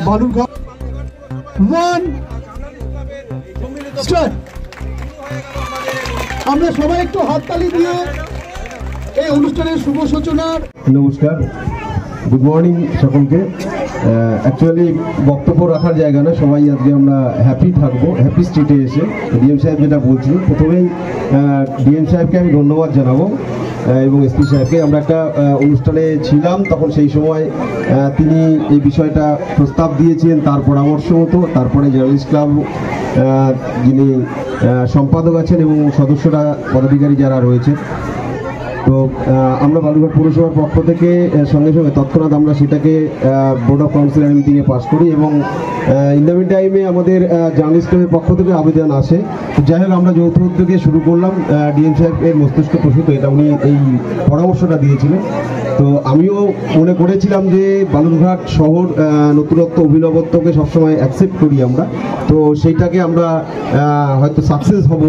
Balurghat 1 start. আমরা সবাই একটু হাততালি দিয়ে এই অনুষ্ঠানের শুভ সূচনার। নমস্কার, গুড মর্নিং সকলকে। অ্যাকচুয়ালি বক্তব্য রাখার জায়গা না, সবাই আজকে আমরা হ্যাপি থাকবো। হ্যাপি স্ট্রিটে এসে ডিএম সাহেব যেটা বলছিলেন, প্রথমেই ডিএম সাহেবকে আমি ধন্যবাদ জানাবো এবং এসপি সাহেবকে। আমরা একটা অনুষ্ঠানে ছিলাম, তখন সেই সময় তিনি এই বিষয়টা প্রস্তাব দিয়েছিলেন তার পরামর্শ মতো। তারপরে জার্নালিস্ট ক্লাব যিনি সম্পাদক আছেন এবং সদস্যরা পদাধিকারী যারা রয়েছে, তো আমরা বালুরঘাট পৌরসভার পক্ষ থেকে সঙ্গে সঙ্গে তৎক্ষণাৎ আমরা সেটাকে বোর্ড অফ কাউন্সিলর মিটিংয়ে পাস করি এবং ইন দ্য মিন টাইমে আমাদের জার্নালিস্ট ক্লাবের পক্ষ থেকে আবেদন আসে। তো যাই হোক, আমরা যৌথ উদ্যোগে শুরু করলাম। ডিএম সাহেবের মস্তিষ্ক প্রসূত এটা উনি এই পরামর্শটা দিয়েছিলেন। তো আমিও মনে করেছিলাম যে বালুরঘাট শহর নতুনত্ব অভিনবত্বকে সবসময় অ্যাকসেপ্ট করি আমরা, তো সেইটাকে আমরা হয়তো সাকসেস হব।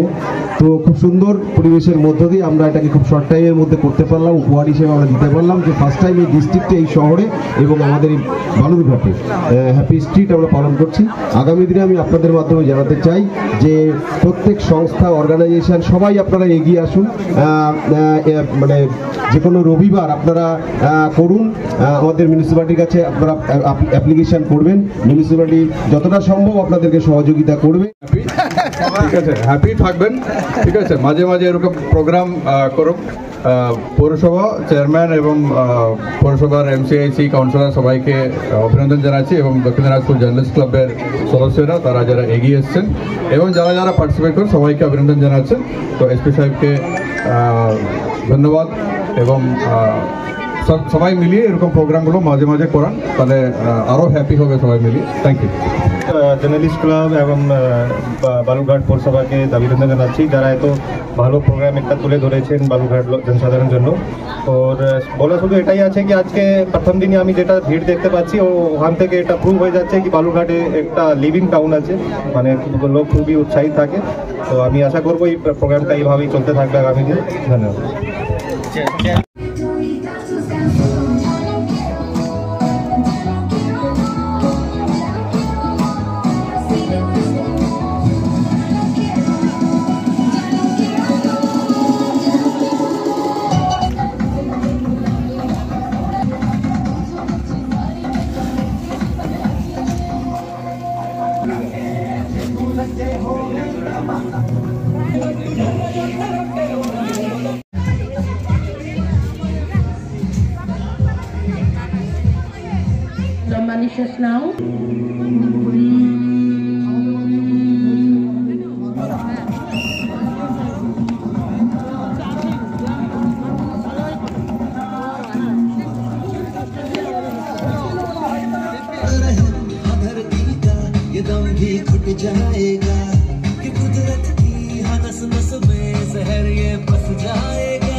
তো খুব সুন্দর পরিবেশের মধ্য দিয়ে আমরা এটাকে খুব শর্ট টাইমের মধ্যে করতে পারলাম, উপহার হিসেবে আমরা দিতে পারলাম যে ফার্স্ট টাইম এই ডিস্ট্রিক্টে, এই শহরে এবং আমাদের এই বালুরঘাটে হ্যাপি স্ট্রিট আমরা পালন করছি। আগামী দিনে আমি আপনাদের মাধ্যমে জানাতে চাই যে প্রত্যেক সংস্থা, অর্গানাইজেশন সবাই আপনারা এগিয়ে আসুন। মানে যে কোনো রবিবার আপনারা করুন, আমাদের মিউনিসিপ্যালিটির কাছে আপনারা অ্যাপ্লিকেশন করবেন। মিউনিসিপ্যালিটি যতটা সম্ভব আপনাদেরকে সহযোগিতা করবে। ঠিক আছে, হ্যাপি থাকবেন। ঠিক আছে, মাঝে মাঝে এরকম প্রোগ্রাম করুক। পৌরসভা চেয়ারম্যান এবং পৌরসভার এমসিআইসি কাউন্সিলর সবাইকে অভিনন্দন জানাচ্ছি এবং দক্ষিণ দিনাজপুর জার্নালিস্ট ক্লাবের সদস্যরা, তারা যারা এগিয়ে এসছেন এবং যারা যারা পার্টিসিপেট করেন সবাইকে অভিনন্দন জানাচ্ছেন। তো এসপি সাহেবকে ধন্যবাদ এবং সবাই মিলিয়ে এরকম প্রোগ্রামগুলো মাঝে মাঝে করান, তাহলে আরও হ্যাপি হবে সবাই মিলিয়ে। Thank you. জার্নালিস্ট ক্লাব এবং বালুরঘাট পৌরসভাকে অভিনন্দন জানাচ্ছি, যারা এত ভালো প্রোগ্রাম একটা তুলে ধরেছেন বালুরঘাট জনসাধারণের জন্য। ওর বলা শুধু এটাই আছে কি আজকে প্রথম দিনে আমি যেটা ভিড় দেখতে পাচ্ছি, ওখান থেকে এটা প্রুভ হয়ে যাচ্ছে কি বালুরঘাটে একটা লিভিং টাউন আছে, মানে লোক খুবই উৎসাহিত থাকে। তো আমি আশা করবো এই প্রোগ্রামটা এইভাবেই চলতে থাকবে আগামী দিন। ধন্যবাদ। The malicious now. ये दम भी घुट जाएगा कि कुदरत की हनस नस में जहर ये बस जाएगा।